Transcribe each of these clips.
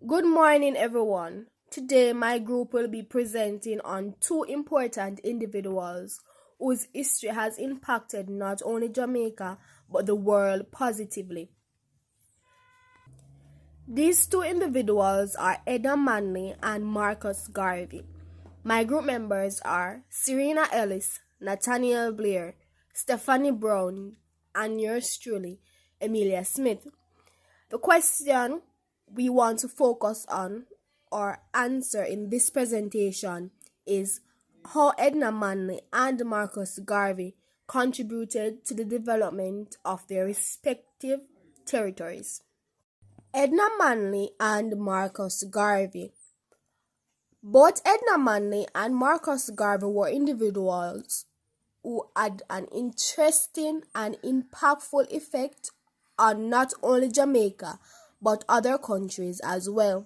Good morning, everyone. Today, my group will be presenting on two important individuals whose history has impacted not only Jamaica but the world positively. These two individuals are Edna Manley and Marcus Garvey. My group members are Serena Ellis, Nathaniel Blair, Stephanie Brown, and yours truly, Emilia Smith. The question we want to focus on or answer in this presentation is how Edna Manley and Marcus Garvey contributed to the development of their respective territories. Edna Manley and Marcus Garvey. Both Edna Manley and Marcus Garvey were individuals who had an interesting and impactful effect on not only Jamaica but other countries as well.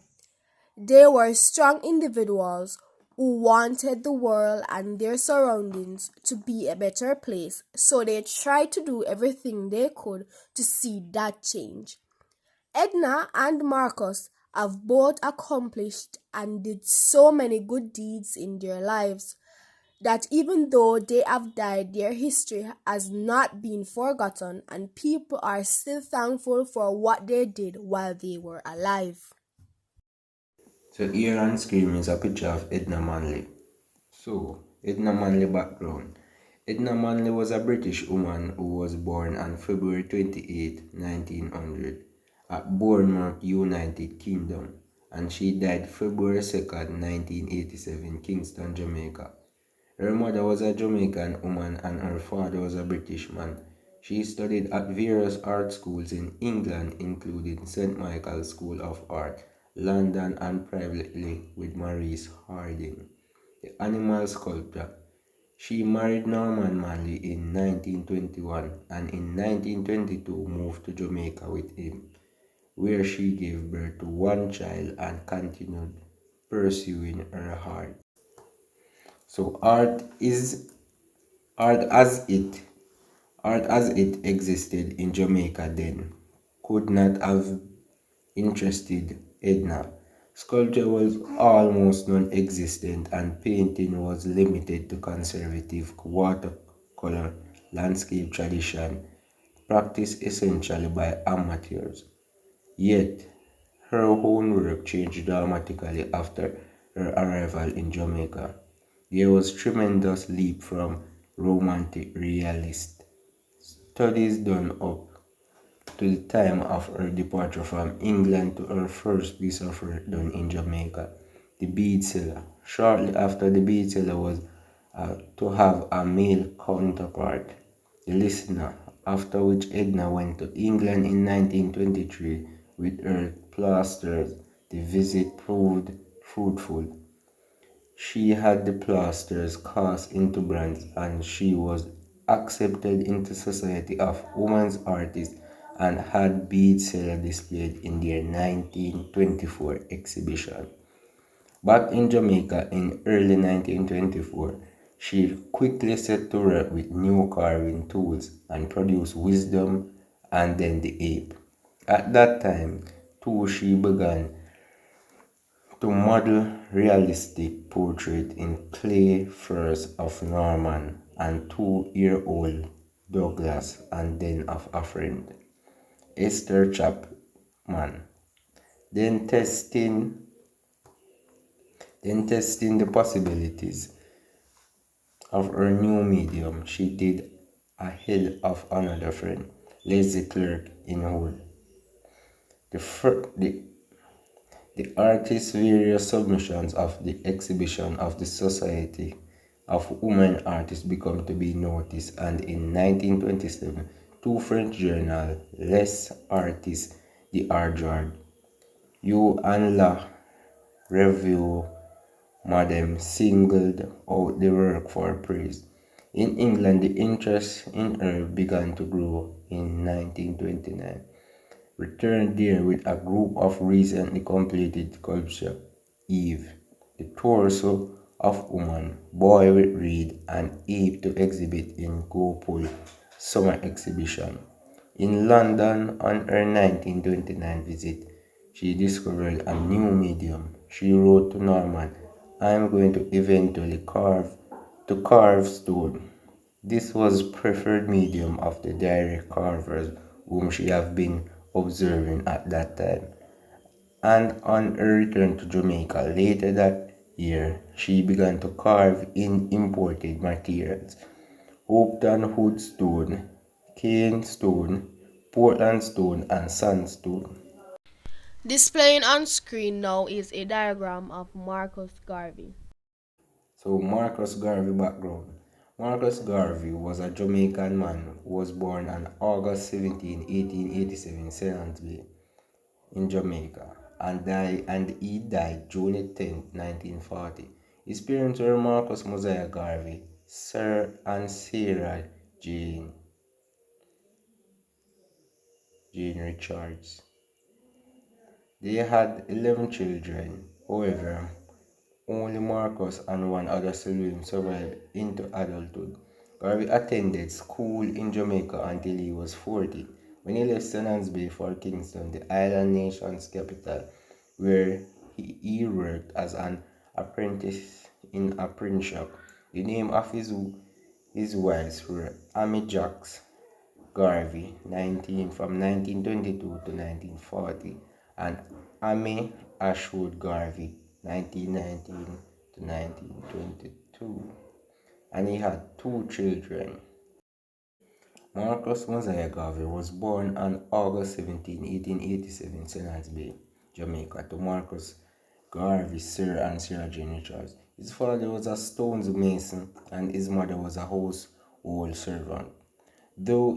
They were strong individuals who wanted the world and their surroundings to be a better place, so they tried to do everything they could to see that change. Edna and Marcus have both accomplished and did so many good deeds in their lives that even though they have died, their history has not been forgotten and people are still thankful for what they did while they were alive. So here on screen is a picture of Edna Manley. So, Edna Manley background. Edna Manley was a British woman who was born on February 28, 1900 at Bournemouth, United Kingdom, and she died February 2nd, 1987, Kingston, Jamaica. Her mother was a Jamaican woman and her father was a British man. She studied at various art schools in England, including St. Michael's School of Art, London, and privately with Maurice Harding, the animal sculptor. She married Norman Manley in 1921 and in 1922 moved to Jamaica with him, where she gave birth to one child and continued pursuing her art. So art as it art as it existed in Jamaica then could not have interested Edna. Sculpture was almost non-existent and painting was limited to conservative watercolor landscape tradition practiced essentially by amateurs. Yet, her own work changed dramatically after her arrival in Jamaica. There was tremendous leap from romantic realist studies done up to the time of her departure from England to her first piece of work done in Jamaica, The Bead Seller. Shortly after The Bead Seller was to have a male counterpart, The Listener, after which Edna went to England in 1923 with her plasters. The visit proved fruitful. She had the plasters cast into bronze and she was accepted into Society of Women's Artists and had bead seller displayed in their 1924 exhibition. Back in Jamaica in early 1924, she quickly set to work with new carving tools and produced Wisdom and then the Ape. At that time, too, she began to model realistic portrait in clay first of Norman and 2-year-old Douglas and then of a friend, Esther Chapman. Then testing, then testing the possibilities of her new medium, she did a hell of another friend, Leslie Clark in Hull. The artist's various submissions of the exhibition of the Society of Women Artists become to be noticed, and in 1927, two French journals, Les Artistes d'Argent, You and La Revue Madame, singled out the work for praise. In England, the interest in her began to grow in 1929. Returned there with a group of recently completed sculpture, Eve, the torso of woman, boy with reed, and ape to exhibit in Gopul Summer Exhibition. In London on her 1929 visit, she discovered a new medium. She wrote to Norman, "I am going to eventually carve stone." This was preferred medium of the diary carvers whom she had been observing at that time. And on her return to Jamaica later that year, she began to carve in imported materials: Hopeton Hood stone, cane stone, Portland stone, and sandstone. Displaying on screen now is a diagram of Marcus Garvey. So Marcus Garvey background. Marcus Garvey was a Jamaican man who was born on August 17, 1887 in St. Bay in Jamaica and he died June 10, 1940. His parents were Marcus Mosiah Garvey, Sir and Sarah Jane Richards. They had 11 children. However, only Marcus and one other sibling survived into adulthood. Garvey attended school in Jamaica until he was 40, when he left St. Bay for Kingston, the island nation's capital, where he worked as an apprentice in a print shop. The name of his wives were Amy Jacks Garvey, 19 from 1922 to 1940, and Amy Ashwood Garvey, 1919 to 1922, and he had two children. Marcus Mosiah Garvey was born on August 17, 1887 in St. Bay, Jamaica, to Marcus Garvey, Sir and Sarah Jane Richards. His father was a stones mason and his mother was a household servant. Though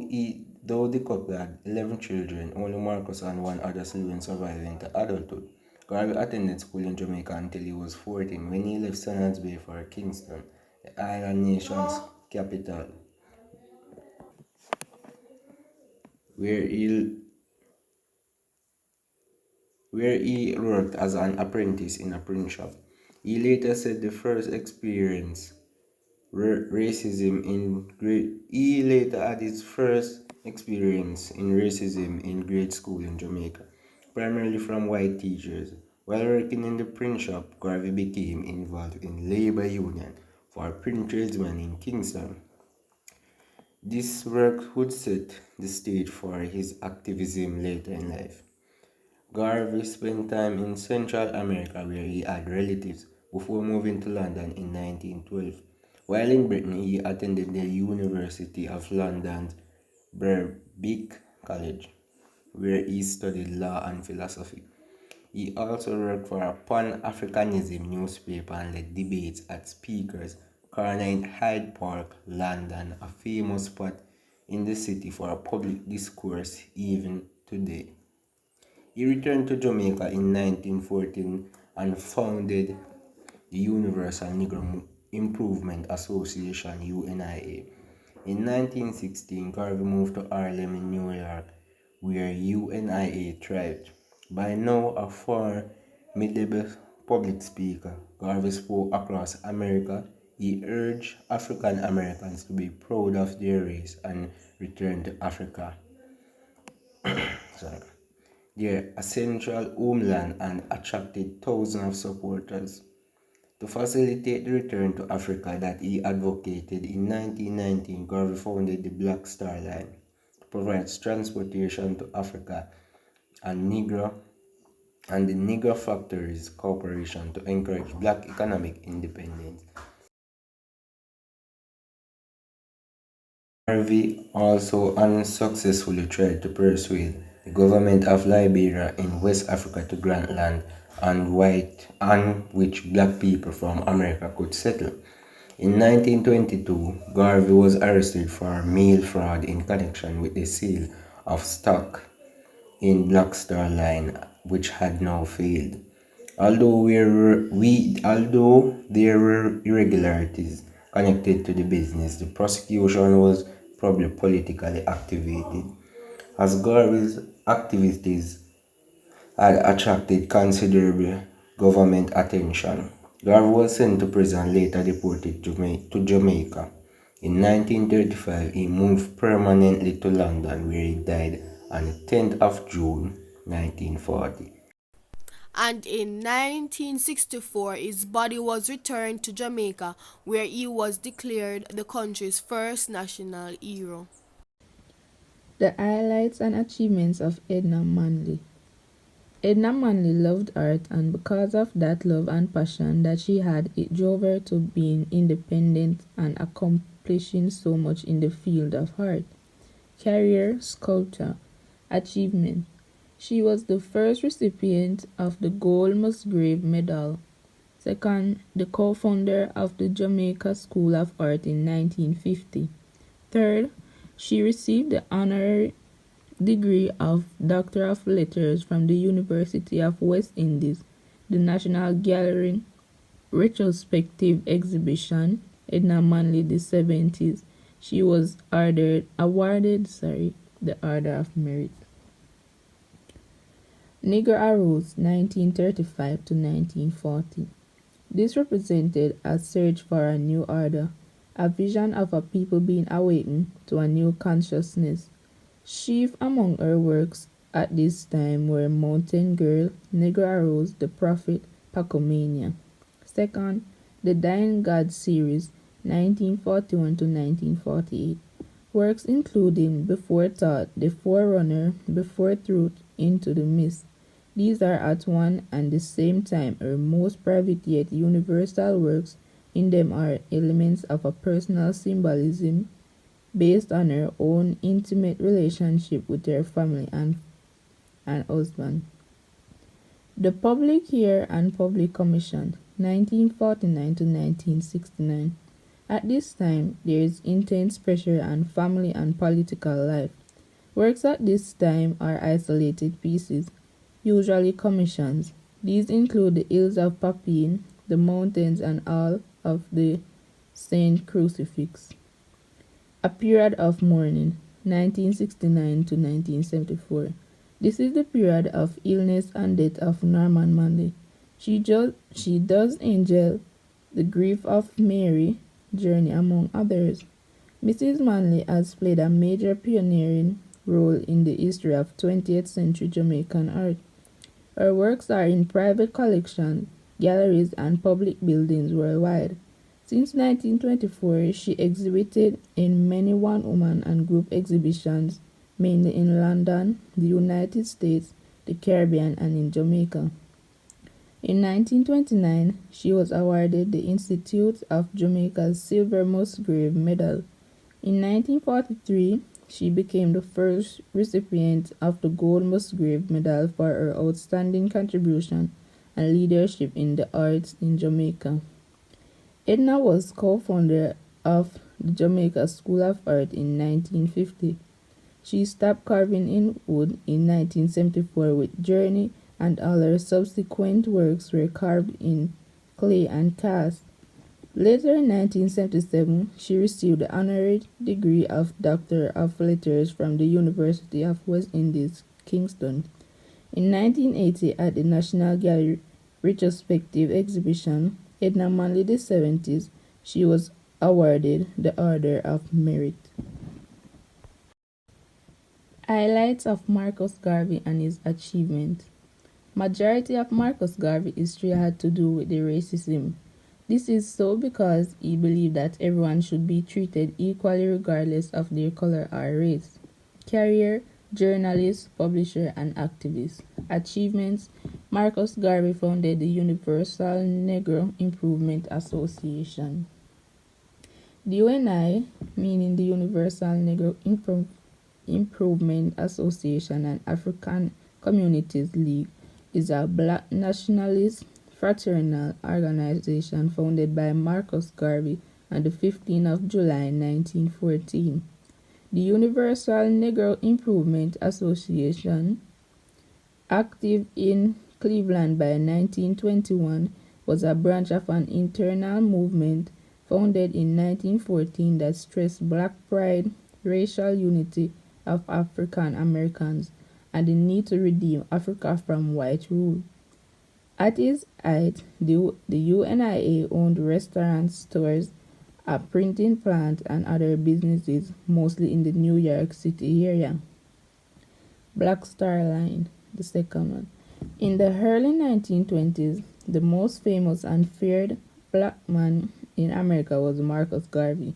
the couple had 11 children, only Marcus and one other sibling survived into adulthood. Garvey attended school in Jamaica until he was 14, when he left St. Bay for Kingston, the island nation's capital, where he worked as an apprentice in a print shop. He later said the first experience he later had his first experience in racism in grade school in Jamaica, primarily from white teachers. While working in the print shop, Garvey became involved in labor union for print tradesmen in Kingston. This work would set the stage for his activism later in life. Garvey spent time in Central America where he had relatives before moving to London in 1912. While in Britain, he attended the University of London's Birkbeck College, where he studied law and philosophy. He also worked for a Pan-Africanism newspaper and led debates at Speaker's Corner in Hyde Park, London, a famous spot in the city for public discourse even today. He returned to Jamaica in 1914 and founded the Universal Negro Improvement Association (UNIA). In 1916, Garvey moved to Harlem in New York, where UNIA thrived. By now a formidable public speaker, Garvey spoke across America. He urged African Americans to be proud of their race and return to Africa, their essential homeland, and attracted thousands of supporters. To facilitate the return to Africa that he advocated, in 1919, Garvey founded the Black Star Line to provide transportation to Africa and the Negro Factories Corporation to encourage black economic independence. Garvey also unsuccessfully tried to persuade the government of Liberia in West Africa to grant land on which black people from America could settle. In 1922, Garvey was arrested for mail fraud in connection with the sale of stock in Black Star Line, which had now failed. Although there were irregularities connected to the business, the prosecution was probably politically activated, as Garvey's activities had attracted considerable government attention. Garvey was sent to prison, later deported to Jamaica. In 1935, he moved permanently to London, where he died on the 10th of June 1940. and in 1964 his body was returned to Jamaica, where he was declared the country's first national hero. The highlights and achievements of Edna Manley. Edna Manley loved art, and because of that love and passion that she had, it drove her to being independent and accomplishing so much in the field of art. Career sculptor. Achievement. She was the first recipient of the Gold Musgrave Medal. Second, the co-founder of the Jamaica School of Art in 1950. Third, she received the honorary degree of Doctor of Letters from the University of West Indies. The National Gallery retrospective exhibition, Edna Manley the 70s. She was awarded the Order of Merit. Negro Arose 1935 to 1940. This represented a search for a new order, a vision of a people being awakened to a new consciousness. Chief among her works at this time were Mountain Girl, Negro Arose, The Prophet, Pacomania. Second, the Dying God series, 1941 to 1948. Works including Before Thought, The Forerunner, Before Truth, Into the Mist. These are at one and the same time her most private yet universal works. In them are elements of a personal symbolism based on her own intimate relationship with her family and husband. The Public Year and Public Commission, 1949 to 1969. At this time, there is intense pressure on family and political life. Works at this time are isolated pieces, usually commissions. These include the Hills of Papine, the Mountains, and all of the Saint Crucifix. A Period of Mourning, 1969 to 1974. This is the period of illness and death of Norman Manley. She does angel the grief of Mary journey among others. Mrs. Manley has played a major pioneering role in the history of 20th century Jamaican art. Her works are in private collections, galleries, and public buildings worldwide. Since 1924, she exhibited in many one-woman and group exhibitions, mainly in London, the United States, the Caribbean, and in Jamaica. In 1929, she was awarded the Institute of Jamaica's Silver Musgrave Medal. In 1943, she became the first recipient of the Gold Musgrave Medal for her outstanding contribution and leadership in the arts in Jamaica. Edna was co-founder of the Jamaica School of Art in 1950. She stopped carving in wood in 1974 with Journey, and all her subsequent works were carved in clay and cast. Later in 1977, she received the honorary degree of Doctor of Letters from the University of West Indies, Kingston. In 1980, at the National Gallery retrospective exhibition, Edna Manley the 70s, she was awarded the Order of Merit. Highlights of Marcus Garvey and his achievements. Majority of Marcus Garvey history had to do with the racism. This is so because he believed that everyone should be treated equally regardless of their color or race. Career, journalist, publisher, and activist. Achievements. Marcus Garvey founded the Universal Negro Improvement Association. The UNI, meaning the Universal Negro Improvement Association and African Communities League, is a black nationalist fraternal organization founded by Marcus Garvey on the 15th of July 1914. The Universal Negro Improvement Association, active in Cleveland by 1921, was a branch of an internal movement founded in 1914 that stressed black pride, racial unity of African Americans, and the need to redeem Africa from white rule. At its height, the UNIA owned restaurants, stores, a printing plant, and other businesses, mostly in the New York City area. Black Star Line, the second one. In the early 1920s, the most famous and feared black man in America was Marcus Garvey.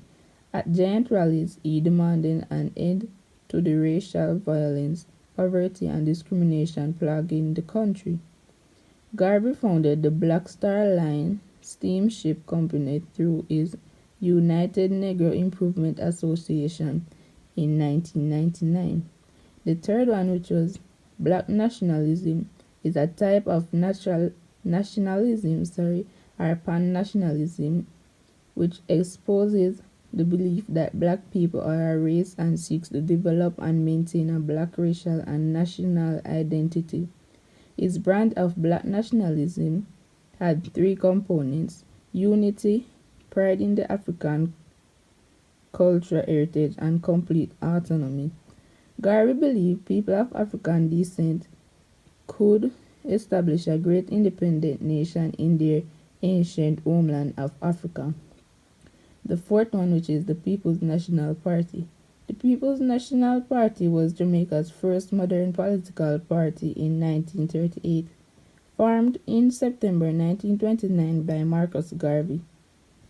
At giant rallies, he demanded an end to the racial violence, poverty, and discrimination plaguing the country. Garvey founded the Black Star Line steamship company through his United Negro Improvement Association in 1999. The third one, which was black nationalism, is a type of nationalism, or pan-nationalism, which exposes the belief that black people are a race and seeks to develop and maintain a black racial and national identity. His brand of black nationalism had three components: unity, pride in the African cultural heritage, and complete autonomy. Garvey believed people of African descent could establish a great independent nation in their ancient homeland of Africa. The fourth one, which is the People's National Party. The People's National Party was Jamaica's first modern political party in 1938, formed in September 1929 by Marcus Garvey.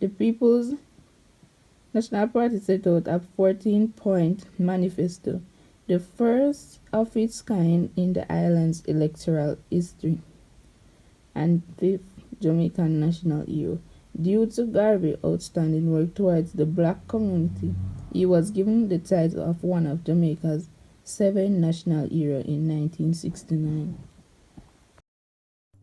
The People's National Party set out a 14-point manifesto, the first of its kind in the island's electoral history, and fifth, Jamaican national hero. Due to Garvey's outstanding work towards the black community, he was given the title of one of Jamaica's 7 national heroes in 1969.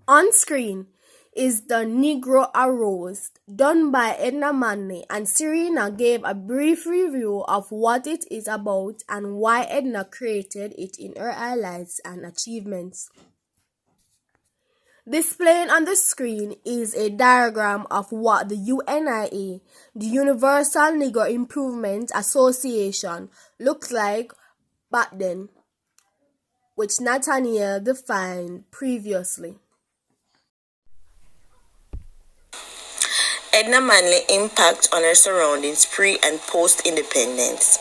On screen is The Negro Arose, done by Edna Manley, and Serena gave a brief review of what it is about and why Edna created it in her highlights and achievements. Displaying on the screen is a diagram of what the UNIA, the Universal Negro Improvement Association, looked like back then, which Nathaniel defined previously. Edna Manley impact on her surroundings pre- and post-independence.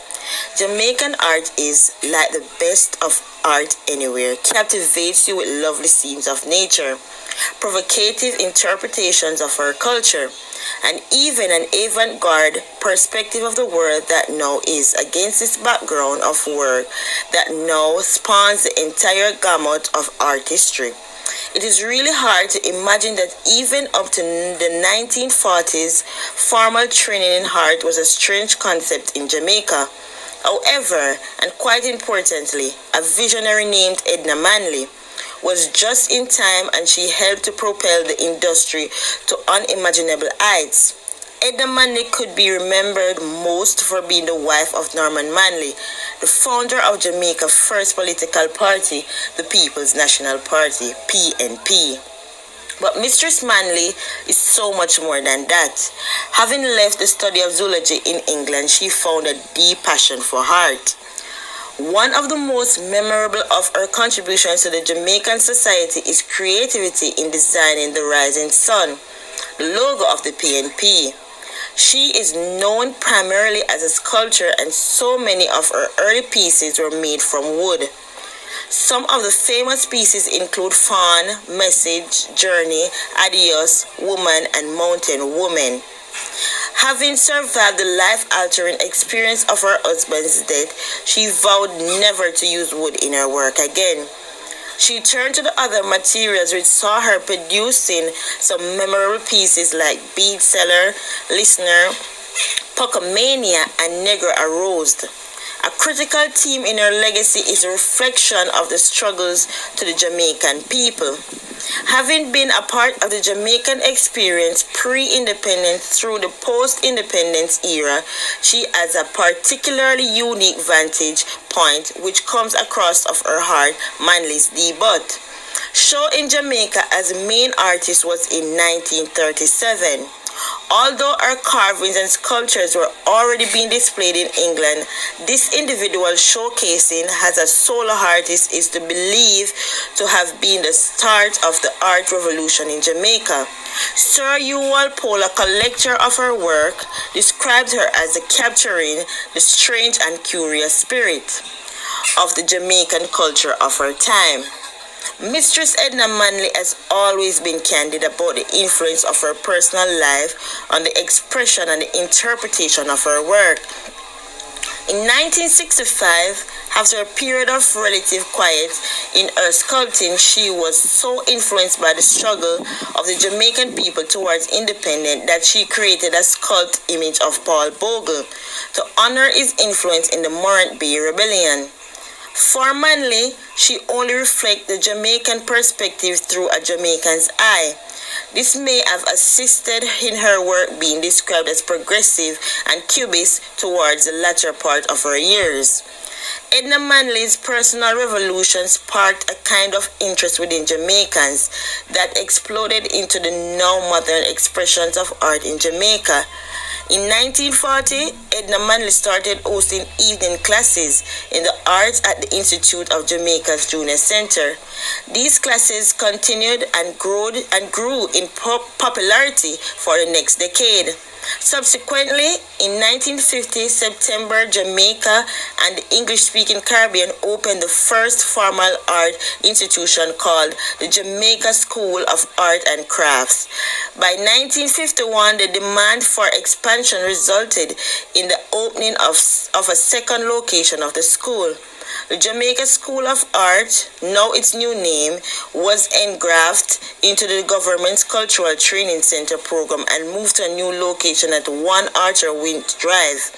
Jamaican art is, like the best of art anywhere, captivates you with lovely scenes of nature, provocative interpretations of our culture, and even an avant-garde perspective of the world that now is against this background of work that now spawns the entire gamut of art history. It is really hard to imagine that even up to the 1940s, formal training in art was a strange concept in Jamaica. However, and quite importantly, a visionary named Edna Manley was just in time, and she helped to propel the industry to unimaginable heights. Edna Manley could be remembered most for being the wife of Norman Manley, the founder of Jamaica's first political party, the People's National Party, PNP. But Mistress Manley is so much more than that. Having left the study of zoology in England, she found a deep passion for art. One of the most memorable of her contributions to the Jamaican society is creativity in designing the rising sun, the logo of the PNP. She is known primarily as a sculptor, and so many of her early pieces were made from wood. Some of the famous pieces include Fawn, Message, Journey, Adios, Woman, and Mountain Woman. Having survived the life-altering experience of her husband's death, she vowed never to use wood in her work again. She turned to the other materials, which saw her producing some memorable pieces like Bead Seller, Listener, Puckamania, and Negro Arose. A critical theme in her legacy is a reflection of the struggles to the Jamaican people. Having been a part of the Jamaican experience pre-independence through the post-independence era, she has a particularly unique vantage point which comes across of her heart, Manley's debut. Show in Jamaica as main artist was in 1937. Although her carvings and sculptures were already being displayed in England, this individual showcasing as a solo artist is to believe to have been the start of the art revolution in Jamaica. Sir Hugh Walpole, a collector of her work, described her as capturing the strange and curious spirit of the Jamaican culture of her time. Mistress Edna Manley has always been candid about the influence of her personal life on the expression and the interpretation of her work. In 1965, after a period of relative quiet in her sculpting, she was so influenced by the struggle of the Jamaican people towards independence that she created a sculpt image of Paul Bogle to honor his influence in the Morant Bay Rebellion. For Manley, she only reflects the Jamaican perspective through a Jamaican's eye. This may have assisted in her work being described as progressive and cubist towards the latter part of her years. Edna Manley's personal revolution sparked a kind of interest within Jamaicans that exploded into the now modern expressions of art in Jamaica. In 1940, Edna Manley started hosting evening classes in the arts at the Institute of Jamaica's Junior Center. These classes continued and grew in popularity for the next decade. Subsequently, in 1950, September, Jamaica and the English-speaking Caribbean opened the first formal art institution called the Jamaica School of Art and Crafts. By 1951, the demand for expansion resulted in the opening of a second location of the school. The Jamaica School of Art, now its new name, was engrafted into the government's Cultural Training Center program and moved to a new location at 1 Arthur Wint Drive.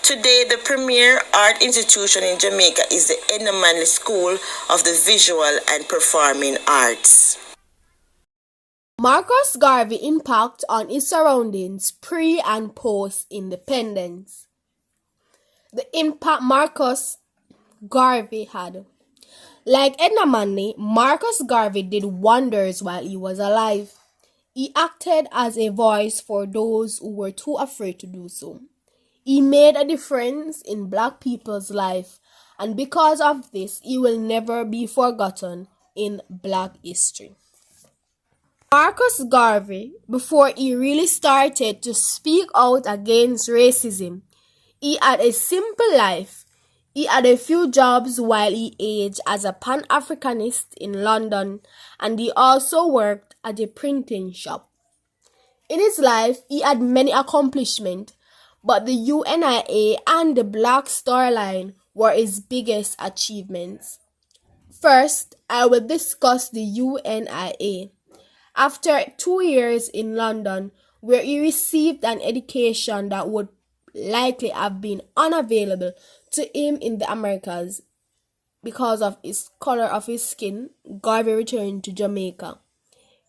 Today, the premier art institution in Jamaica is the Edna Manley School of the Visual and Performing Arts. Marcus Garvey impact on his surroundings pre and post independence. The impact Marcus Garvey had. Like Edna Manley, Marcus Garvey did wonders while he was alive. He acted as a voice for those who were too afraid to do so. He made a difference in black people's life, and because of this, he will never be forgotten in black history. Marcus Garvey, before he really started to speak out against racism, he had a simple life. He had a few jobs while he aged as a Pan-Africanist in London, and he also worked at a printing shop. In his life, he had many accomplishments, but the UNIA and the Black Star Line were his biggest achievements. First, I will discuss the UNIA. After 2 years in London, where he received an education that would likely have been unavailable to him in the Americas because of his color of his skin, Garvey returned to Jamaica.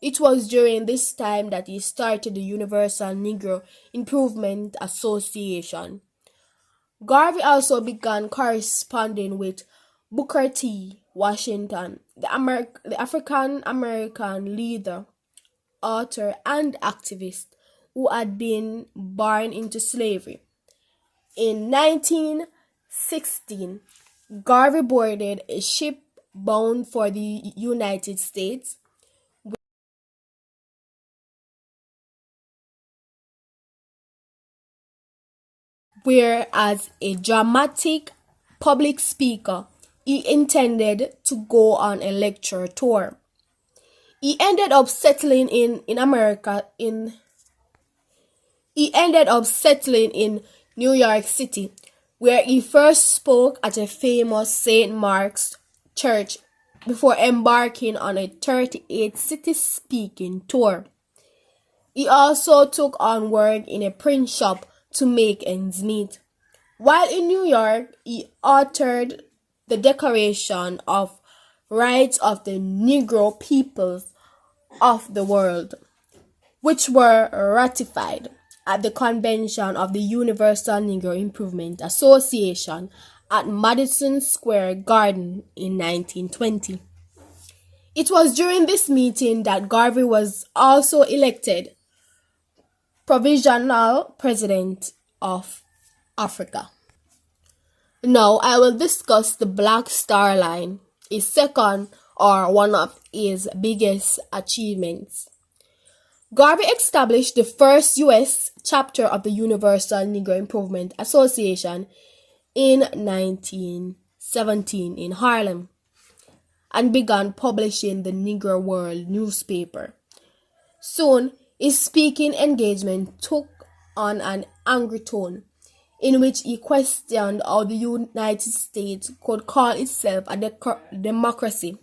It was during this time that he started the Universal Negro Improvement Association. Garvey also began corresponding with Booker T. Washington, the African-American leader, author, and activist who had been born into slavery. In 1916, Garvey boarded a ship bound for the United States, where as a dramatic public speaker, he intended to go on a lecture tour. He ended up settling in New York City, where he first spoke at a famous St. Mark's Church before embarking on a 38-city speaking tour. He also took on work in a print shop to make ends meet. While in New York, he authored the Declaration of Rights of the Negro Peoples of the World, which were ratified at the convention of the Universal Negro Improvement Association at Madison Square Garden in 1920. It was during this meeting that Garvey was also elected provisional president of Africa. Now I will discuss the Black Star Line, his second or one of his biggest achievements. Garvey established the first U.S. chapter of the Universal Negro Improvement Association in 1917 in Harlem. and began publishing the Negro World newspaper. Soon, his speaking engagement took on an angry tone, in which he questioned how the United States could call itself a democracy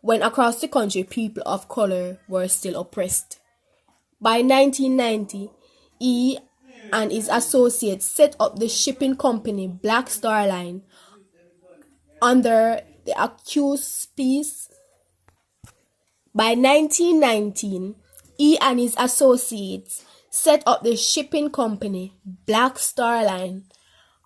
when across the country people of color were still oppressed. By 1990, he and his associates set up the shipping company Black Star Line under the auspices. By 1919, he and his associates set up the shipping company Black Star Line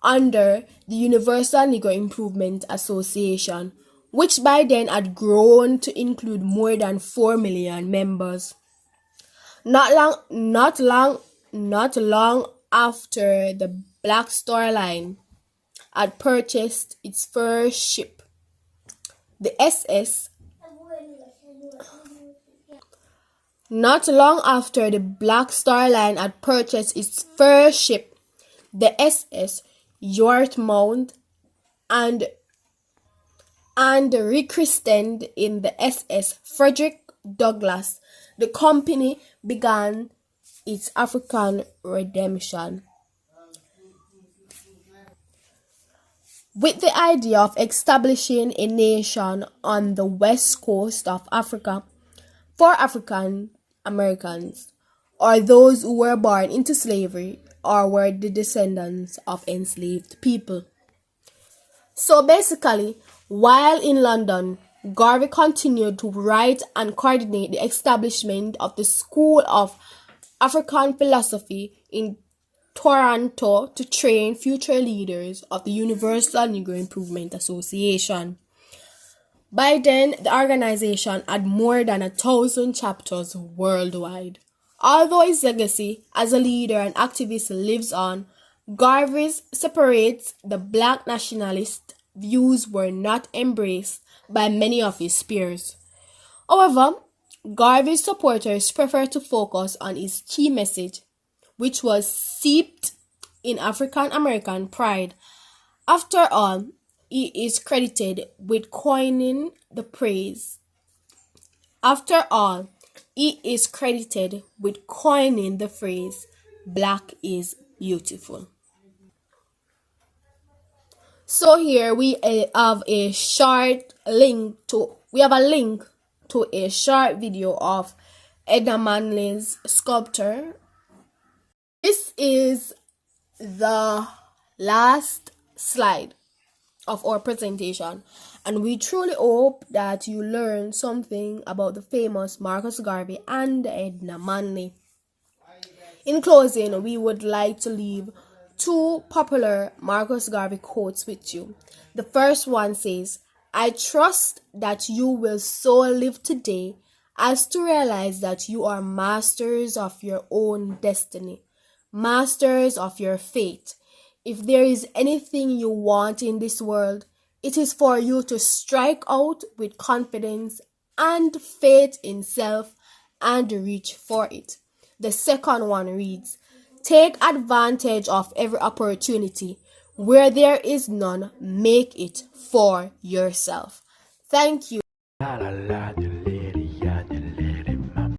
under the Universal Negro Improvement Association, which by then had grown to include more than 4 million members. Not long after the Black Star Line had purchased its first ship, the SS. Not long after the Black Star Line had purchased its first ship, the SS Yarmouth, and rechristened in the SS Frederick Douglass, the company began its African redemption. With the idea of establishing a nation on the west coast of Africa for African Americans, or those who were born into slavery or were the descendants of enslaved people. So basically, while in London, Garvey continued to write and coordinate the establishment of the School of African Philosophy in Toronto to train future leaders of the Universal Negro Improvement Association. By then, the organization had more than 1,000 chapters worldwide. Although his legacy as a leader and activist lives on, Garvey's separates the black nationalist views were not embraced by many of his peers. However, Garvey's supporters prefer to focus on his key message, which was steeped in African American pride. After all, he is credited with coining the phrase. "Black is beautiful." So here we have a link to a short video of Edna Manley's sculpture. This is the last slide of our presentation, and we truly hope that you learned something about the famous Marcus Garvey and Edna Manley. In closing, we would like to leave 2 popular Marcus Garvey quotes with you. The first one says, "I trust that you will so live today as to realize that you are masters of your own destiny, masters of your fate. If there is anything you want in this world, it is for you to strike out with confidence and faith in self and reach for it." The second one reads, "Take advantage of every opportunity. Where there is none, make it for yourself." Thank you.